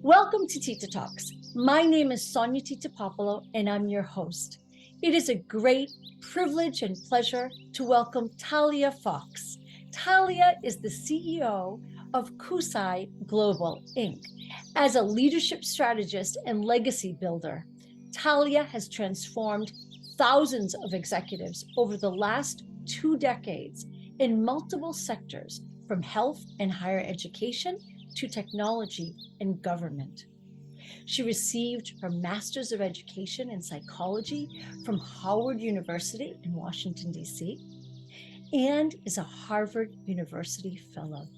Welcome to Tita Talks. My name is Sonia Tita Puopolo, and I'm your host. It is a great privilege and pleasure to welcome Talia Fox. Talia is the CEO of KUSI Global, Inc. As a leadership strategist and legacy builder, Talia has transformed thousands of executives over the last 2 decades in multiple sectors, from health and higher education to technology and government. She received her Master's of Education in Psychology from Howard University in Washington, D.C., and is a Harvard University Fellow.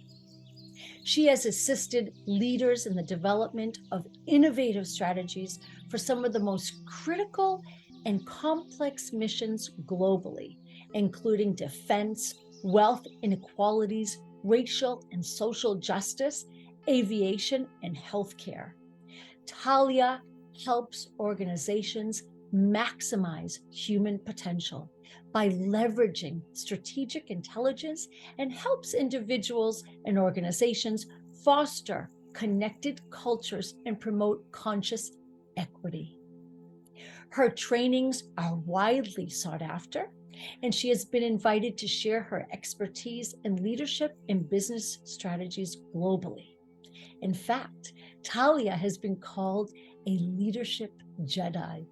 She has assisted leaders in the development of innovative strategies for some of the most critical and complex missions globally, including defense, wealth inequalities, racial and social justice, aviation, and healthcare. Talia helps organizations maximize human potential by leveraging strategic intelligence and helps individuals and organizations foster connected cultures and promote conscious equity. Her trainings are widely sought after, and she has been invited to share her expertise in leadership and business strategies globally. In fact, Talia has been called a leadership Jedi.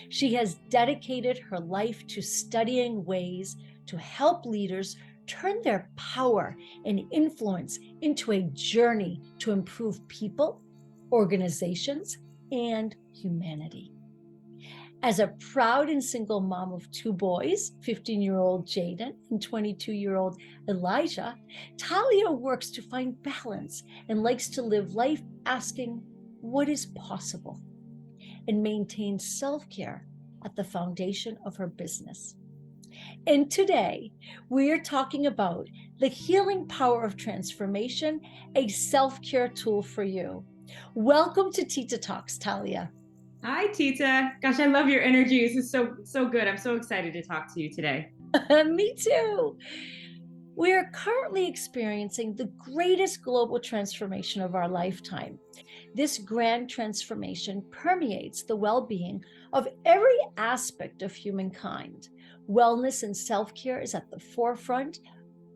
She has dedicated her life to studying ways to help leaders turn their power and influence into a journey to improve people, organizations, and humanity. As a proud and single mom of 2 boys, 15-year-old Jaden and 22-year-old Elijah, Talia works to find balance and likes to live life asking what is possible, and maintains self-care at the foundation of her business. And today, we are talking about the healing power of transformation, a self-care tool for you. Welcome to Tita Talks, Talia. Hi, Tita. Gosh, I love your energy. This is so good. I'm so excited to talk to you today. Me too. We are currently experiencing the greatest global transformation of our lifetime. This grand transformation permeates the well-being of every aspect of humankind. Wellness and self-care is at the forefront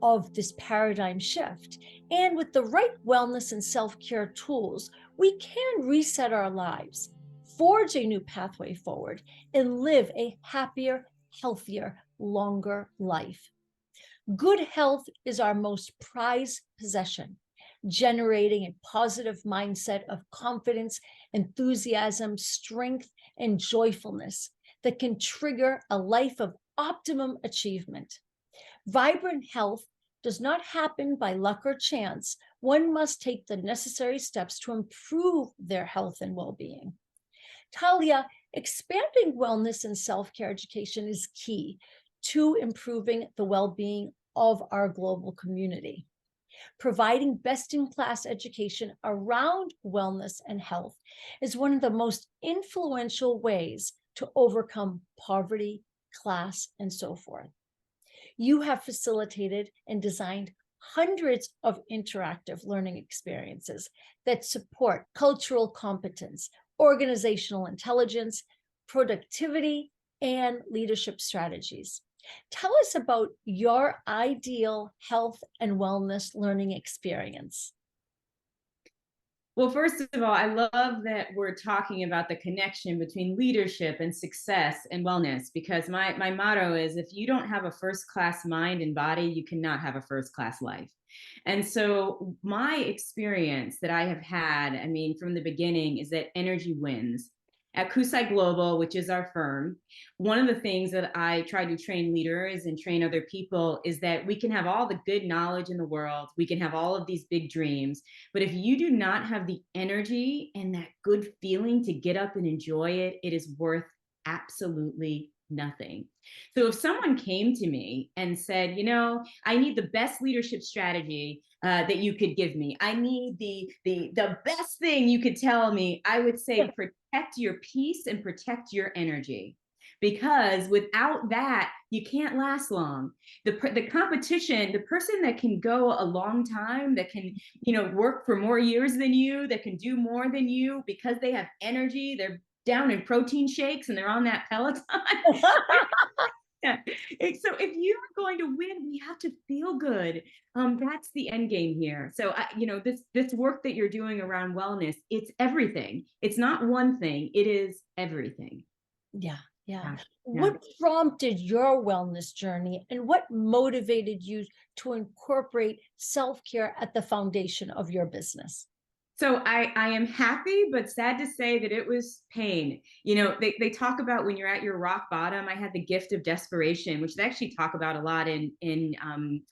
of this paradigm shift. And with the right wellness and self-care tools, we can reset our lives, forge a new pathway forward, and live a happier, healthier, longer life. Good health is our most prized possession, generating a positive mindset of confidence, enthusiasm, strength, and joyfulness that can trigger a life of optimum achievement. Vibrant health does not happen by luck or chance. One must take the necessary steps to improve their health and well-being. Talia, expanding wellness and self-care education is key to improving the well-being of our global community. Providing best-in-class education around wellness and health is one of the most influential ways to overcome poverty, class, and so forth. You have facilitated and designed hundreds of interactive learning experiences that support cultural competence, organizational intelligence, productivity, and leadership strategies. Tell us about your ideal health and wellness learning experience. Well, first of all, I love that we're talking about the connection between leadership and success and wellness, because my motto is, if you don't have a first-class mind and body, you cannot have a first-class life. And so my experience that I have had, I mean, from the beginning, is that energy wins. At KUSI Global, which is our firm, one of the things that I try to train leaders and train other people is that we can have all the good knowledge in the world. We can have all of these big dreams. But if you do not have the energy and that good feeling to get up and enjoy it, it is worth absolutely nothing. So if someone came to me and said, I need the best leadership strategy that you could give me, I need the best thing you could tell me, I would say protect your peace and protect your energy. because without that, you can't last long. The competition, the person that can go a long time, that can, work for more years than you, that can do more than you because they have energy, they're down in protein shakes and they're on that Peloton. Yeah. So if you are going to win, we have to feel good. That's the end game here. So, this work that you're doing around wellness, it's everything. It's not one thing. It is everything. Yeah. Yeah. What prompted your wellness journey and what motivated you to incorporate self-care at the foundation of your business? So I am happy, but sad to say that it was pain. They talk about when you're at your rock bottom. I had the gift of desperation, which they actually talk about a lot in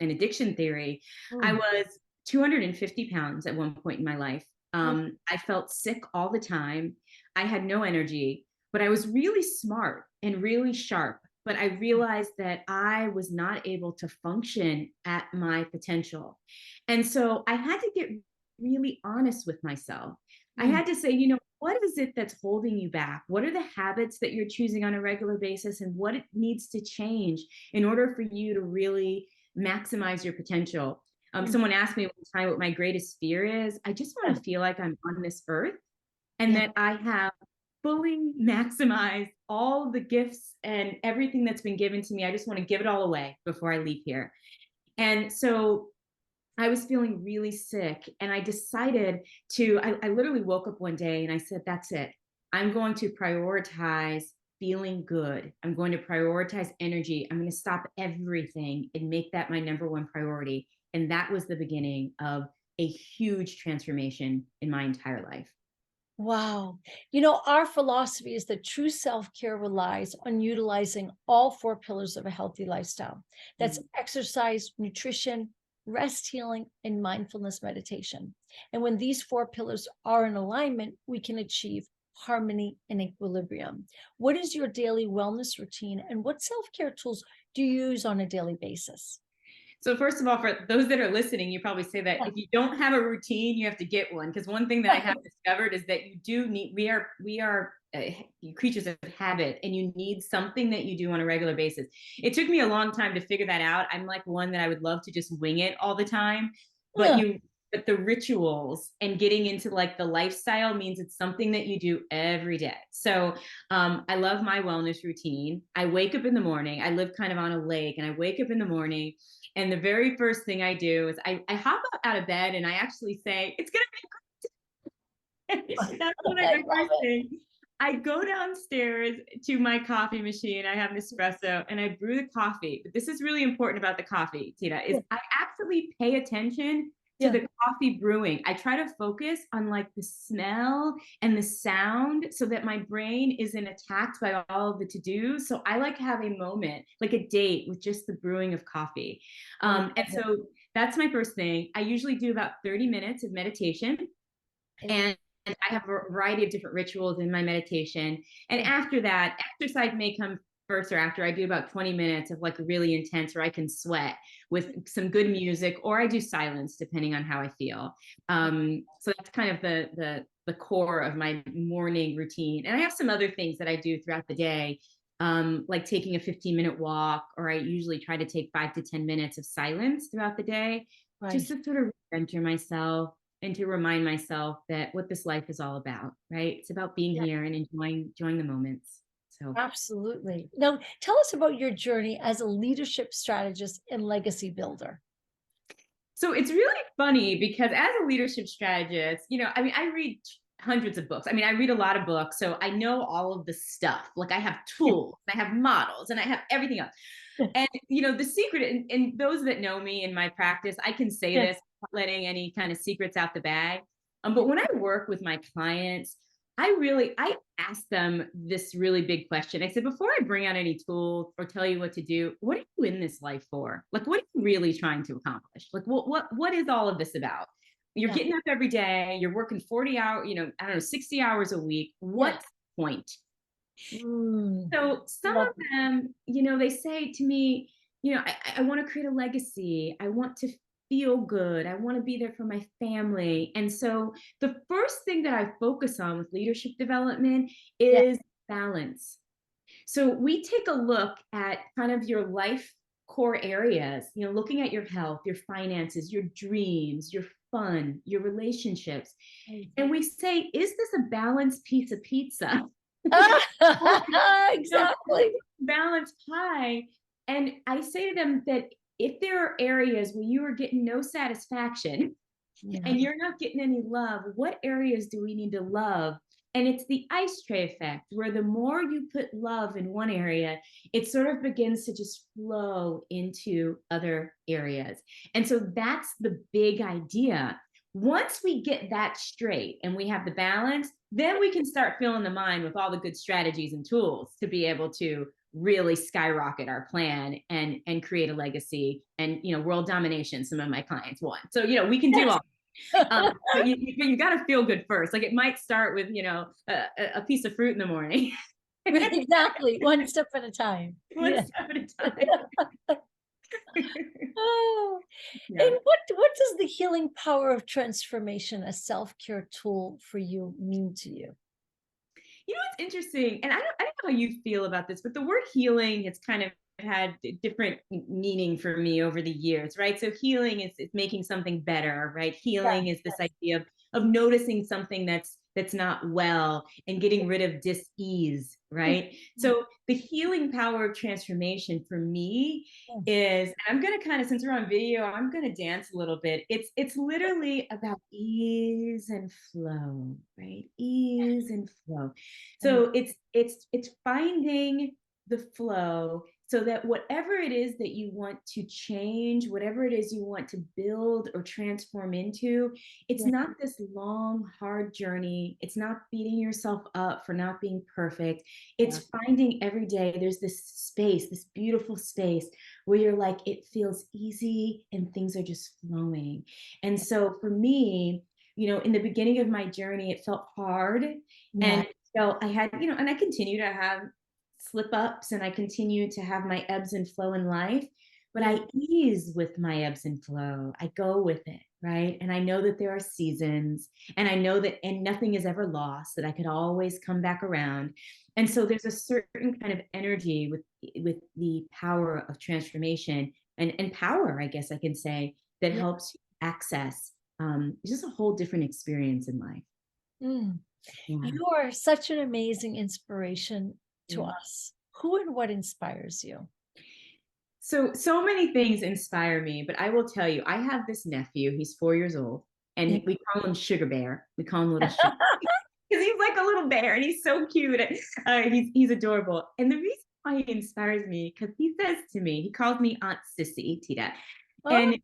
addiction theory. I was 250 pounds at one point in my life. I felt sick all the time. I had no energy, but I was really smart and really sharp. But I realized that I was not able to function at my potential. And so I had to get really honest with myself. I had to say, what is it that's holding you back? What are the habits that you're choosing on a regular basis, and what it needs to change in order for you to really maximize your potential? Someone asked me one time what my greatest fear is. I just want to feel like I'm on this earth and that I have fully maximized all the gifts and everything that's been given to me. I just want to give it all away before I leave here. And so I was feeling really sick, and I decided I literally woke up one day and I said, that's it. I'm going to prioritize feeling good. I'm going to prioritize energy. I'm going to stop everything and make that my number one priority. And that was the beginning of a huge transformation in my entire life. Wow. Our philosophy is that true self-care relies on utilizing all four pillars of a healthy lifestyle. That's exercise, nutrition, rest, healing, and mindfulness meditation. And when these four pillars are in alignment, we can achieve harmony and equilibrium. What is your daily wellness routine, and what self-care tools do you use on a daily basis? So first of all, for those that are listening, you probably say that if you don't have a routine, you have to get one. Because one thing that I have discovered is that you do need, we are creatures of habit, and you need something that you do on a regular basis. It took me a long time to figure that out. I'm like one that I would love to just wing it all the time, but but the rituals and getting into like the lifestyle means it's something that you do every day. So I love my wellness routine. I wake up in the morning. I live kind of on a lake, and I wake up in the morning, and the very first thing I do is I hop up out of bed and I actually say, it's going to be good. That's what I first say. I go downstairs to my coffee machine. I have an espresso and I brew the coffee. But this is really important about the coffee, Tita, is I actually pay attention to the coffee brewing. I try to focus on like the smell and the sound so that my brain isn't attacked by all of the to-dos. So I like to have a moment, like a date with just the brewing of coffee. And so that's my first thing. I usually do about 30 minutes of meditation. And I have a variety of different rituals in my meditation. And after that, exercise may come first or after. I do about 20 minutes of like really intense where I can sweat with some good music, or I do silence depending on how I feel. So that's kind of the core of my morning routine. And I have some other things that I do throughout the day, like taking a 15-minute walk, or I usually try to take 5 to 10 minutes of silence throughout the day, just to sort of center myself and to remind myself that what this life is all about, right? It's about being here and enjoying the moments. So absolutely. Now, tell us about your journey as a leadership strategist and legacy builder. So it's really funny because as a leadership strategist, I read hundreds of books. I read a lot of books, so I know all of the stuff. Like I have tools, I have models, and I have everything else. And the secret, and those that know me in my practice, I can say this, not letting any kind of secrets out the bag. But when I work with my clients, I ask them this really big question. I said, before I bring out any tools or tell you what to do, what are you in this life for? Like, what are you really trying to accomplish? Like, what is all of this about? You're getting up every day, you're working 40 hours, 60 hours a week. What's the point? So some of them, they say to me, I want to create a legacy. I want to feel good. I want to be there for my family. And so the first thing that I focus on with leadership development is balance. So we take a look at kind of your life core areas, looking at your health, your finances, your dreams, your fun, your relationships. And we say, is this a balanced piece of pizza? Exactly. Balanced pie. And I say to them that if there are areas where you are getting no satisfaction and you're not getting any love, what areas do we need to love? And it's the ice tray effect, where the more you put love in one area, it sort of begins to just flow into other areas. And so that's the big idea. Once we get that straight and we have the balance, then we can start filling the mind with all the good strategies and tools to be able to really skyrocket our plan and create a legacy and world domination. Some of my clients want. So we can do all. But you got to feel good first. Like, it might start with a piece of fruit in the morning. Exactly. One step at a time. One step at a time. Oh, and what does the healing power of transformation, a self-care tool for you, mean to you? It's interesting, and I don't know how you feel about this, but the word healing has kind of had different meaning for me over the years, right? So healing is making something better, right? Healing is this idea of noticing something that's not well and getting rid of dis-ease, right? So the healing power of transformation for me is, I'm going to kind of, since we're on video, I'm going to dance a little bit. It's literally about ease and flow, right? Ease and flow. So it's finding the flow, so that whatever it is that you want to change, whatever it is you want to build or transform into, it's not this long, hard journey. It's not beating yourself up for not being perfect. It's finding every day there's this space, this beautiful space where you're like, it feels easy and things are just flowing. And so for me, in the beginning of my journey, it felt hard. And so I had, and I continue to have slip ups, and I continue to have my ebbs and flow in life, but I ease with my ebbs and flow. I go with it, right? And I know that there are seasons, and I know that, and nothing is ever lost, that I could always come back around. And so there's a certain kind of energy with the power of transformation and power, I guess I can say, that helps you access just a whole different experience in life. You are such an amazing inspiration to us. Who and what inspires you? So many things inspire me, but I will tell you, I have this nephew. He's 4 years old, and we call him Sugar Bear. We call him Little Sugar, because he's like a little bear, and he's so cute. He's adorable. And the reason why he inspires me, because he says to me, he calls me Aunt Sissy, Tita. And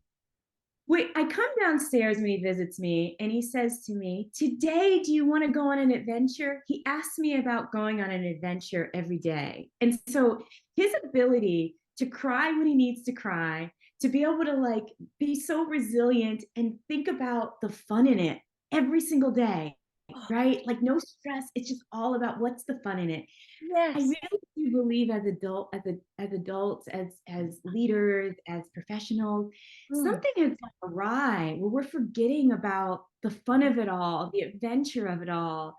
I come downstairs when he visits me, and he says to me, "Today, do you want to go on an adventure?" He asks me about going on an adventure every day. And so his ability to cry when he needs to cry, to be able to be so resilient and think about the fun in it every single day, right? Like, no stress. It's just all about what's the fun in it. I really do believe as adults, as leaders, as professionals, something has gone awry where we're forgetting about the fun of it all, the adventure of it all.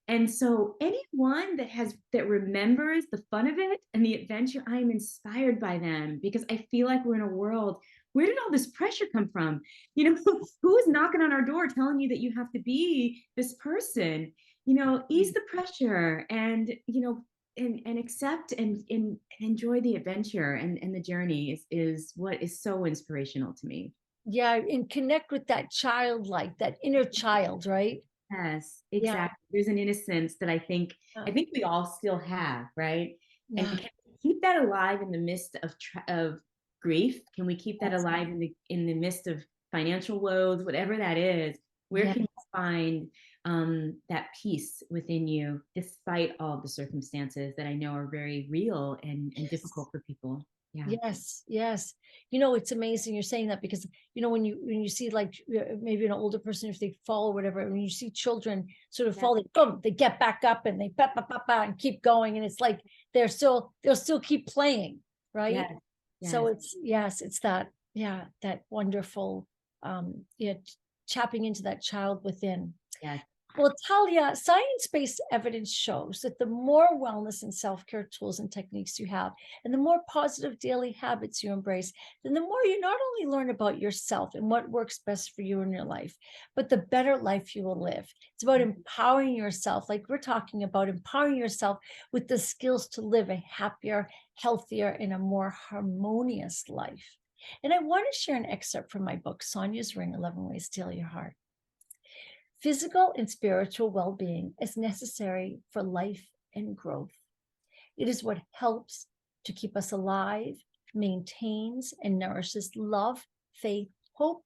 And so anyone that remembers the fun of it and the adventure, I am inspired by them, because I feel like we're in a world, where did all this pressure come from? Who is knocking on our door telling you that you have to be this person? Ease the pressure, and and accept and enjoy the adventure and the journey is what is so inspirational to me. Yeah, and connect with that childlike, that inner child, right? Yes, exactly. There's an innocence that I think we all still have, right? And can we keep that alive in the midst of grief? Can we keep that alive in the midst of financial woes, whatever that is? Where can you find that peace within you, despite all the circumstances that I know are very real and difficult for people? Yes. It's amazing you're saying that, because when you see, like, maybe an older person, if they fall or whatever, when you see children sort of fall, they get back up and they and keep going, and it's like they'll still keep playing, right? So it's that that wonderful chapping into that child within. Well, Talia, science-based evidence shows that the more wellness and self-care tools and techniques you have, and the more positive daily habits you embrace, then the more you not only learn about yourself and what works best for you in your life, but the better life you will live. It's about empowering yourself, like we're talking about empowering yourself with the skills to live a happier, healthier, and a more harmonious life. And I want to share an excerpt from my book, Sonia's Ring, 11 Ways to Heal Your Heart. Physical and spiritual well-being is necessary for life and growth. It is what helps to keep us alive, maintains and nourishes love, faith, hope,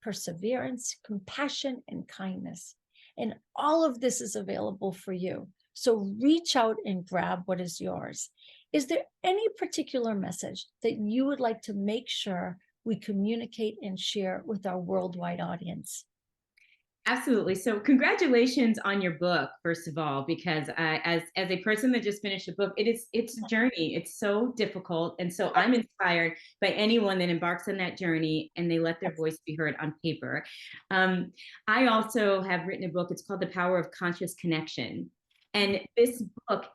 perseverance, compassion, and kindness. And all of this is available for you. So reach out and grab what is yours. Is there any particular message that you would like to make sure we communicate and share with our worldwide audience? Absolutely. So congratulations on your book, first of all, because as a person that just finished a book, it's a journey. It's so difficult. And so I'm inspired by anyone that embarks on that journey and they let their voice be heard on paper. I also have written a book. It's called The Power of Conscious Connection. And this book,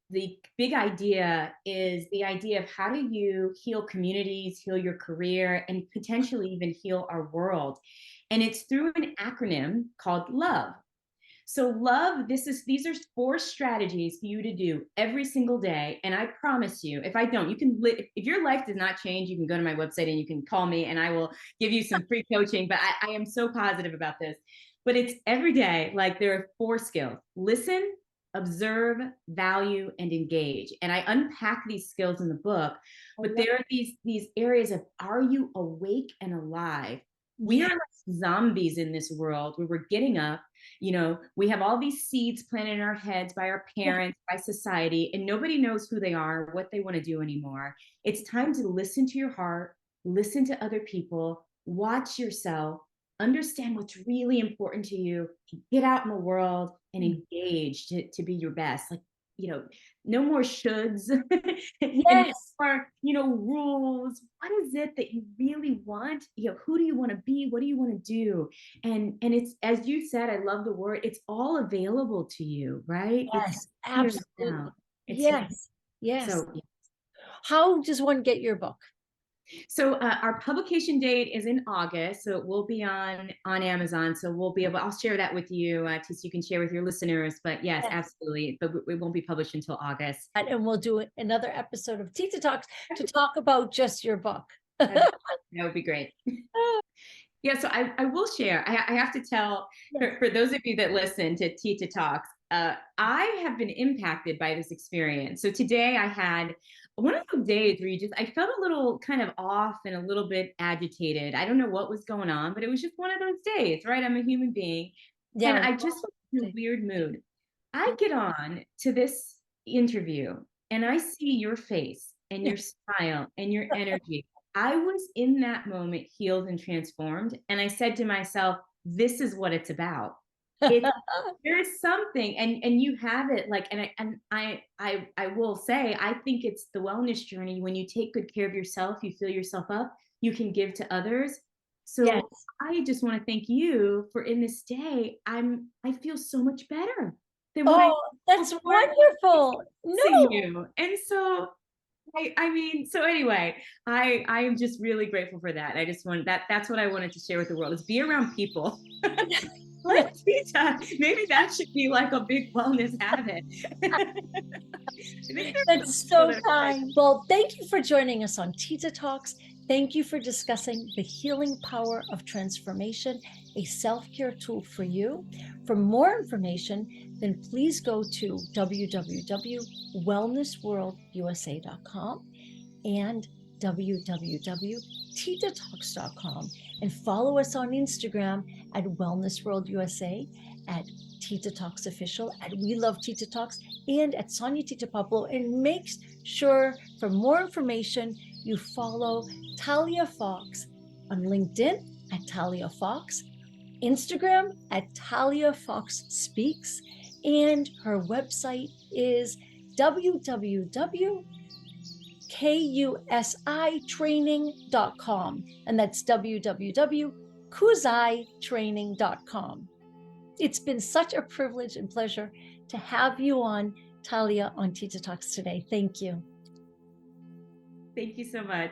the big idea is the idea of how do you heal communities, heal your career, and potentially even heal our world. And it's through an acronym called LOVE. So love, these are 4 strategies for you to do every single day. And I promise you, if I don't, you can, if your life does not change, you can go to my website and you can call me and I will give you some free coaching. But I am so positive about this. But it's every day, like there are 4 skills: listen, observe, value, and engage. And I unpack these skills in the book, but there are these areas of, are you awake and alive? We are like zombies in this world where we're getting up, we have all these seeds planted in our heads by our parents, by society, and nobody knows who they are, what they want to do anymore. It's time to listen to your heart, listen to other people, watch yourself, understand what's really important to you, get out in the world and engage to be your best. Like, no more shoulds and no more, rules. What is it that you really want? Who do you want to be? What do you want to do? And it's, as you said, I love the word, it's all available to you, right? Yes, absolutely. Yes. So, how does one get your book? So our publication date is in August, so it will be on Amazon. So we'll be able, I'll share that with you, so you can share with your listeners. But yes, absolutely. But it won't be published until August. And we'll do another episode of Tita Talks to talk about just your book. That would be great. Yeah, so I will share. I have to tell, for those of you that listen to Tita Talks, I have been impacted by this experience. So today I had one of those days where I felt a little kind of off and a little bit agitated. I don't know what was going on, but it was just one of those days, right? I'm a human being. And I just was in a weird mood. I get on to this interview and I see your face and your smile and your energy. I was in that moment healed and transformed. And I said to myself, this is what it's about. There is something, and you have it, like, and I will say, I think it's the wellness journey. When you take good care of yourself, you fill yourself up, you can give to others. So I just want to thank you for, in this day, I feel so much better than what that's wonderful. No. You. And so I mean, so anyway, I am just really grateful for that. I just want that's what I wanted to share with the world, is be around people. Like Tita, maybe that should be like a big wellness habit. That's so kind. Well, thank you for joining us on Tita Talks. Thank you for discussing the healing power of transformation, a self-care tool for you. For more information, then please go to www.wellnessworldusa.com and www.titatalks.com, and follow us on Instagram at Wellness World USA, at Tita Talks Official, at We Love Tita Talks, and at Sonia Tita Puopolo. And make sure, for more information, you follow Talia Fox on LinkedIn at Talia Fox, Instagram at Talia Fox Speaks, and her website is www.kusitraining.com, and that's www.kusitraining.com. It's been such a privilege and pleasure to have you on, Talia, on Tita Talks today. Thank you. Thank you so much.